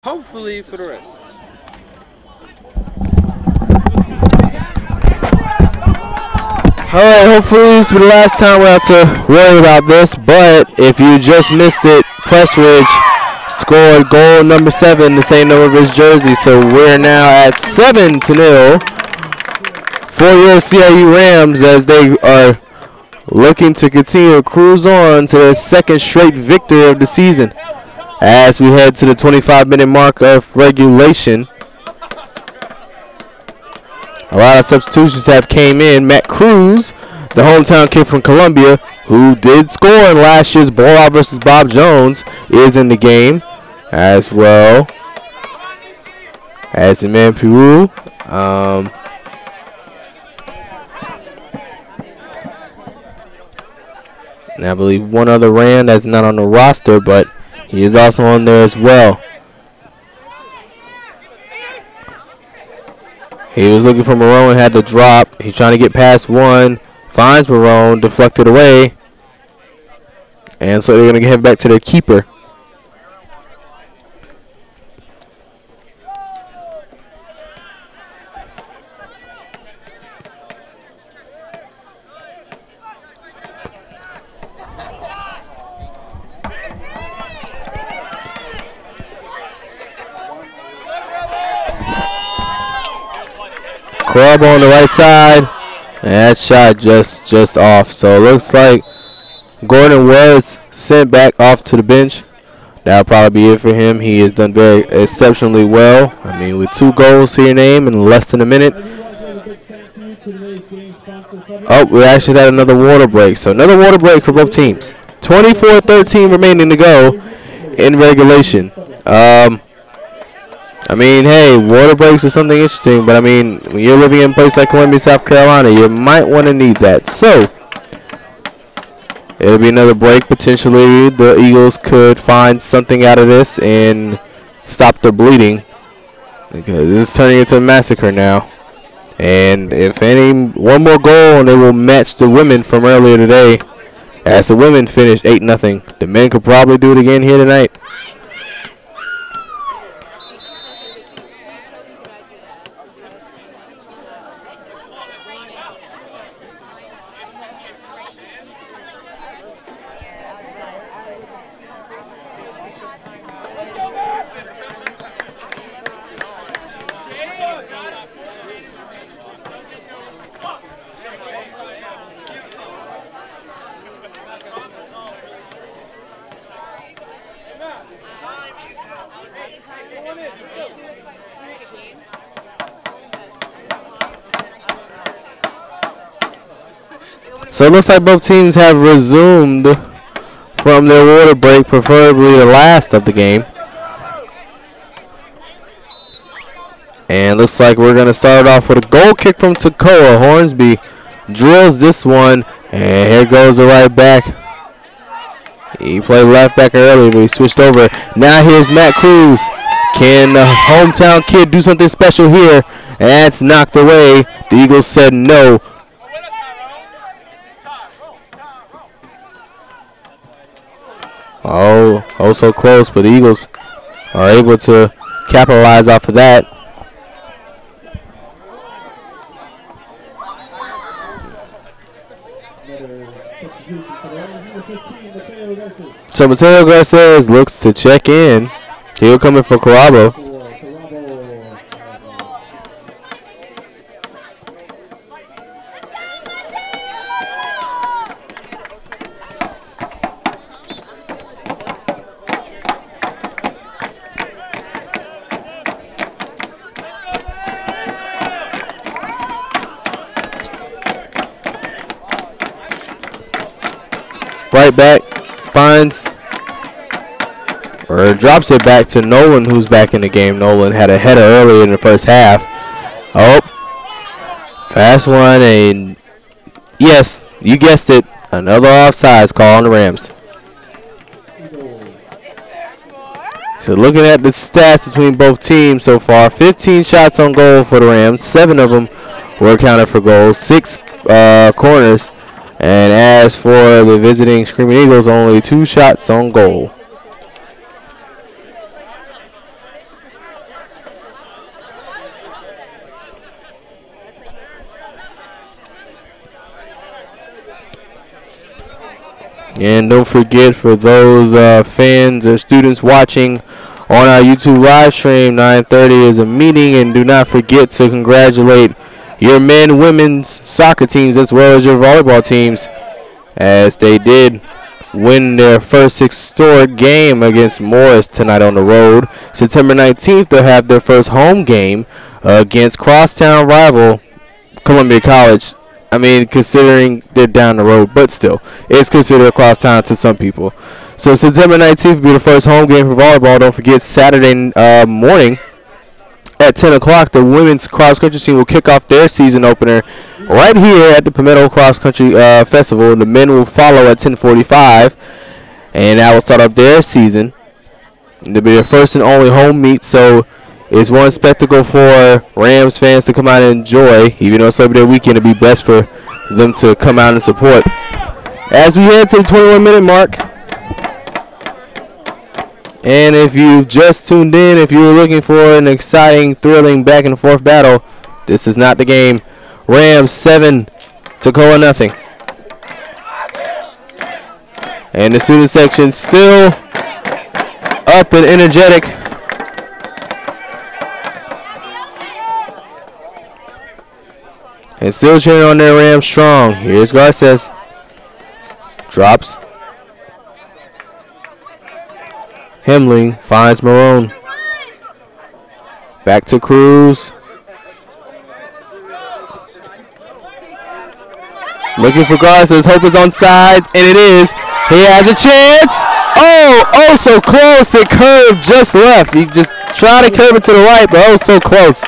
Hopefully for the rest. Alright, hopefully this will be the last time we have to worry about this, but if you just missed it, Pressridge scored goal number 7, the same number of his jersey, so we're now at 7-0 for your CIU Rams as they are looking to continue to cruise on to their second straight victory of the season. As we head to the 25-minute mark of regulation, a lot of substitutions have came in. Matt Cruz, the hometown kid from Columbia, who did score in last year's blowout versus Bob Jones, is in the game, as well as the man Peru. And I believe one other Rand that's not on the roster, but he is also on there as well. He was looking for Marone, had the drop. He's trying to get past one. Finds Marone, deflected away. And so they're going to get him back to their keeper. Club on the right side, and that shot just off. So it looks like Gordon was sent back off to the bench. That'll probably be it for him. He has done very exceptionally well. I mean, with 2 goals to your name in less than a minute. Oh, we actually had another water break. So another water break for both teams. 24-13 remaining to go in regulation. I mean, hey, water breaks are something interesting, but I mean, when you're living in a place like Columbia, South Carolina, you might want to need that. So, it'll be another break. Potentially, the Eagles could find something out of this and stop the bleeding, because this is turning into a massacre now. And if one more goal, and they will match the women from earlier today, as the women finished 8-0. The men could probably do it again here tonight. So it looks like both teams have resumed from their water break, preferably the last of the game. And looks like we're going to start off with a goal kick from Toccoa. Hornsby drills this one, and here goes the right back. He played left back earlier, but he switched over. Now here's Matt Cruz. Can the hometown kid do something special here? And that's knocked away. The Eagles said no. Oh, so close, but the Eagles are able to capitalize off of that. So Mateo Garces looks to check in. He'll come in for Carabo. Right back, finds or drops it back to Nolan, who's back in the game. Nolan had a header earlier in the first half. Oh, fast one, and yes, you guessed it, another offsides call on the Rams. So looking at the stats between both teams so far, 15 shots on goal for the Rams, 7 of them were accounted for goals, 6 corners. And as for the visiting Screaming Eagles, only 2 shots on goal. And don't forget, for those fans or students watching on our YouTube live stream, 9:30 is a meeting, and do not forget to congratulate your men, women's soccer teams as well as your volleyball teams, as they did win their first historic game against Morris tonight on the road. September 19th, they'll have their first home game against crosstown rival Columbia College. I mean, considering they're down the road, but still, it's considered across town to some people. So September 19th will be the first home game for volleyball. Don't forget, Saturday morning at 10 o'clock, the women's cross-country team will kick off their season opener right here at the Palmetto Cross Country Festival. The men will follow at 10:45, and that will start off their season. It'll be their first and only home meet, so it's one spectacle for Rams fans to come out and enjoy. Even though it's Labor Day weekend, it'd be best for them to come out and support. As we head to the 21-minute mark, and if you've just tuned in, if you were looking for an exciting, thrilling back-and-forth battle, this is not the game. Rams 7, Toccoa nothing. And the student section still up and energetic. And still cheering on their Rams strong. Here's Garces. Drops. Hemling finds Marone. Back to Cruz. Looking for Garces. Hope is on sides, and it is. He has a chance. Oh, so close. It curved just left. He just tried to curve it to the right, but oh, so close.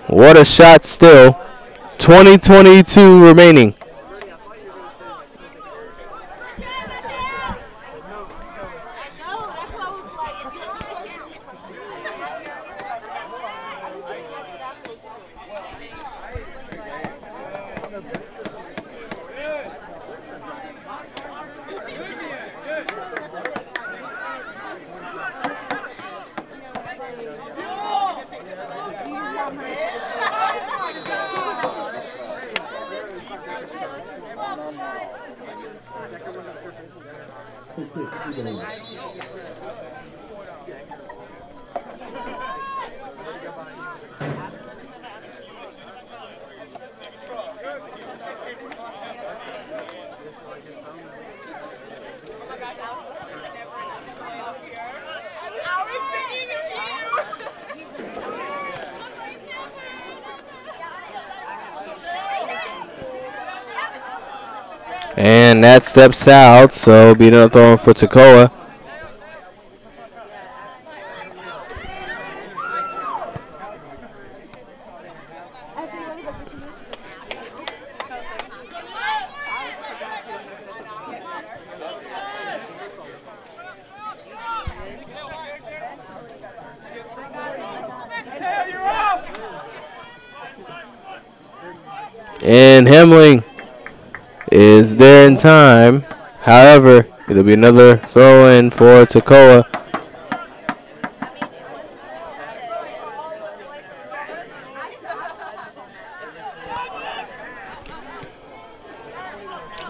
What a shot still. 20:22 remaining. And that steps out, so it'll be another throw for Toccoa. And Hemling is there in time. However, it'll be another throw in for Toccoa.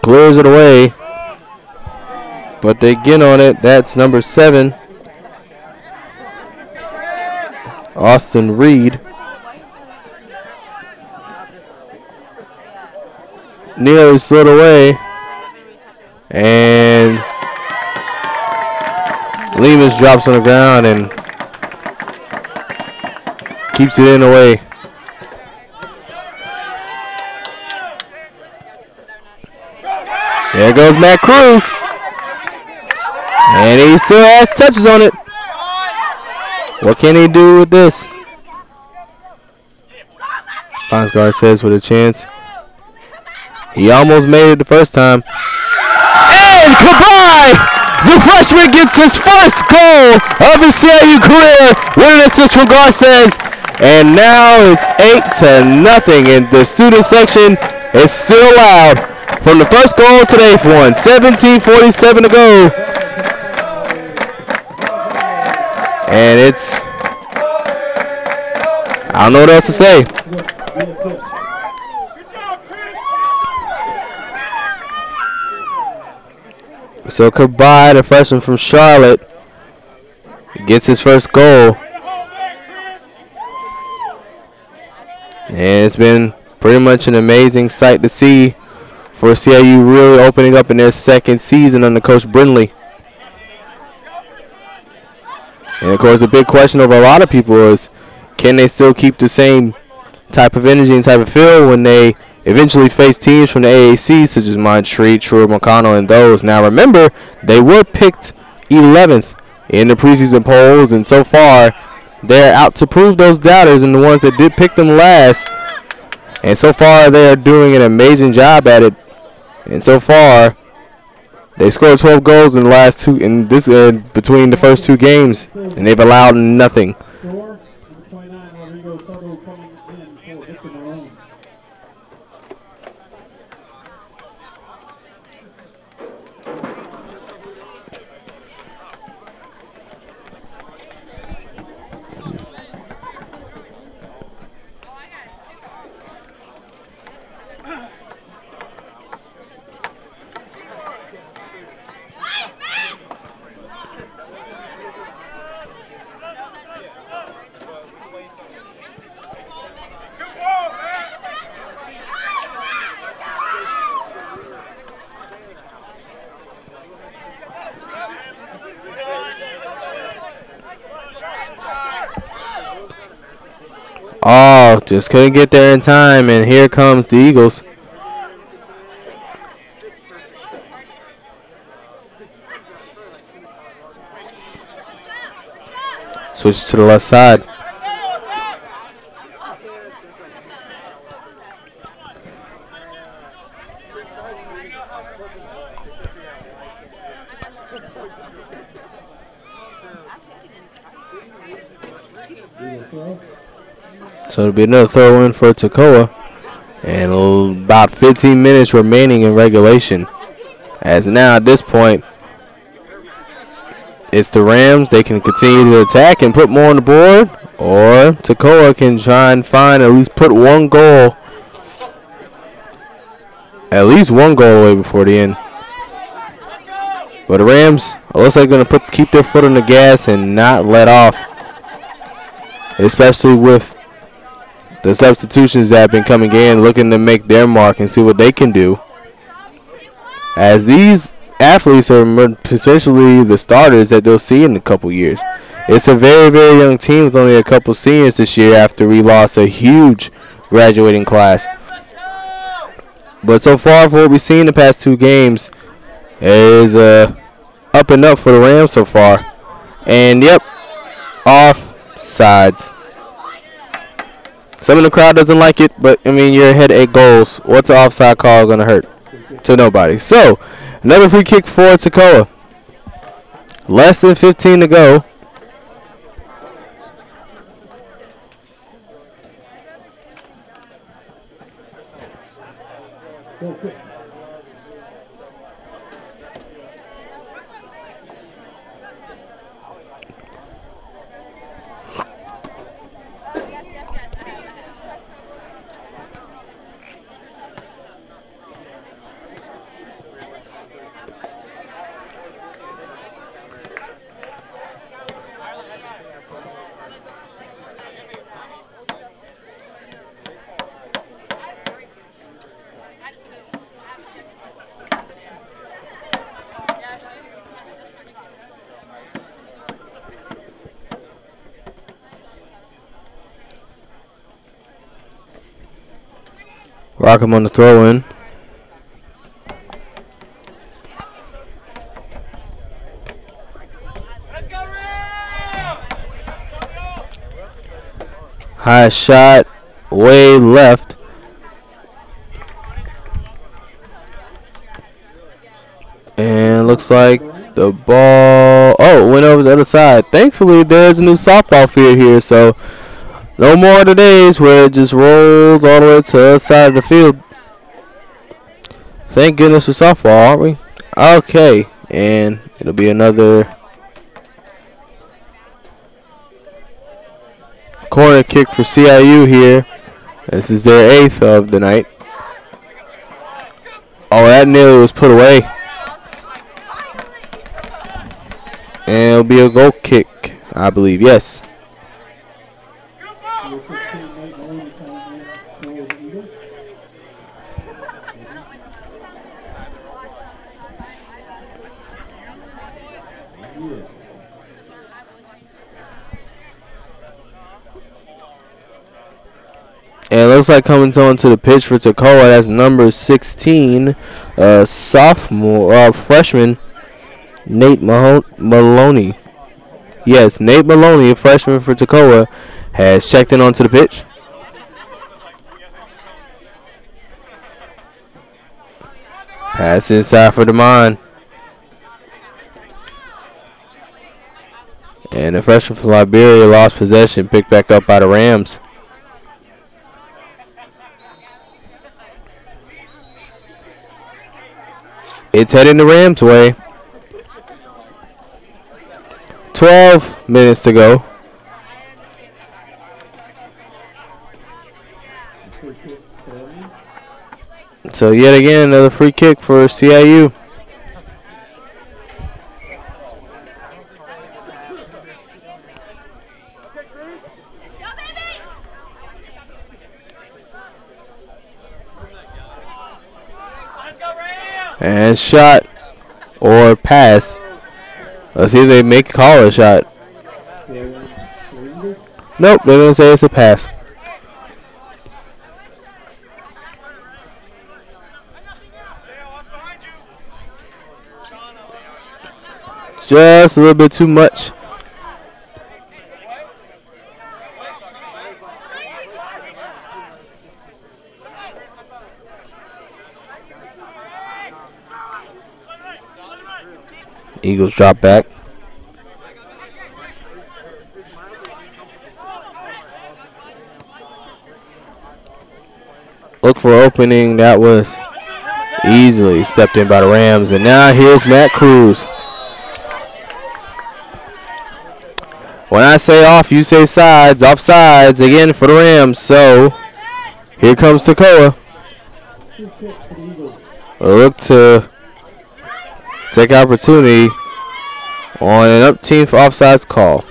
Clears it away, but they get on it. That's number 7, Austin Reed. Nearly slid away, and Lemus drops on the ground and keeps it in the way. There goes Matt Cruz, and he still has touches on it. What can he do with this? Fonsgard says with a chance. He almost made it the first time. And Kabai, the freshman, gets his first goal of his CIU career with an assist from Garces. And now it's 8-0, and the student section is still loud from the first goal to the 8th one. 17:47 to go. And it's, I don't know what else to say. So goodbye, the freshman from Charlotte gets his first goal. And it's been pretty much an amazing sight to see for CIU really opening up in their second season under Coach Brindley. And of course, the big question over a lot of people is, can they still keep the same type of energy and type of feel when they eventually face teams from the AAC, such as Montreat, True, McConnell, and those? Now, remember, they were picked 11th in the preseason polls, and so far, they're out to prove those doubters and the ones that did pick them last. And so far, they are doing an amazing job at it. And so far, they scored 12 goals in the last two between the first two games, and they've allowed nothing. Oh, just couldn't get there in time, and here comes the Eagles. Switch to the left side. So it'll be another throw in for Toccoa. And about 15 minutes remaining in regulation. As now at this point, it's the Rams. They can continue to attack and put more on the board. Or Toccoa can try and find at least put one goal. At least one goal away before the end. But the Rams, it looks like they're going to keep their foot on the gas and not let off. Especially with the substitutions that have been coming in, looking to make their mark and see what they can do. As these athletes are potentially the starters that they'll see in a couple years. It's a very, very young team with only a couple seniors this year after we lost a huge graduating class. But so far, for what we've seen the past two games, is up and up for the Rams so far. And yep, offsides. Some of the crowd doesn't like it, but I mean, you're ahead 8 goals. What's an offside call gonna hurt? To nobody. So another free kick for Toccoa. Less than 15 to go. Rockham on the throw in. High shot, way left. And looks like the ball, went over the other side. Thankfully, there's a new softball field here, so no more of the days where it just rolls all the way to the other side of the field. Thank goodness for softball, aren't we? Okay, and it'll be another corner kick for CIU here. This is their 8th of the night. Oh, that nearly was put away. And it'll be a goal kick, I believe. Yes. And it looks like coming onto the pitch for Toccoa, that's number 16, freshman, Nate Maloney. Yes, Nate Maloney, a freshman for Toccoa, has checked in onto the pitch. Pass inside for DeMond. And the freshman from Liberia lost possession, picked back up by the Rams. It's heading the Rams' way. 12 minutes to go. So yet again, another free kick for CIU. And shot or pass. Let's see if they make a call a shot. Nope, they're going to say it's a pass. Just a little bit too much. Eagles drop back. Look for opening. That was easily stepped in by the Rams. And now here's Matt Cruz. When I say off, you say sides. Offsides again for the Rams. So here comes Toccoa. Look to take opportunity on an 18th offsides call.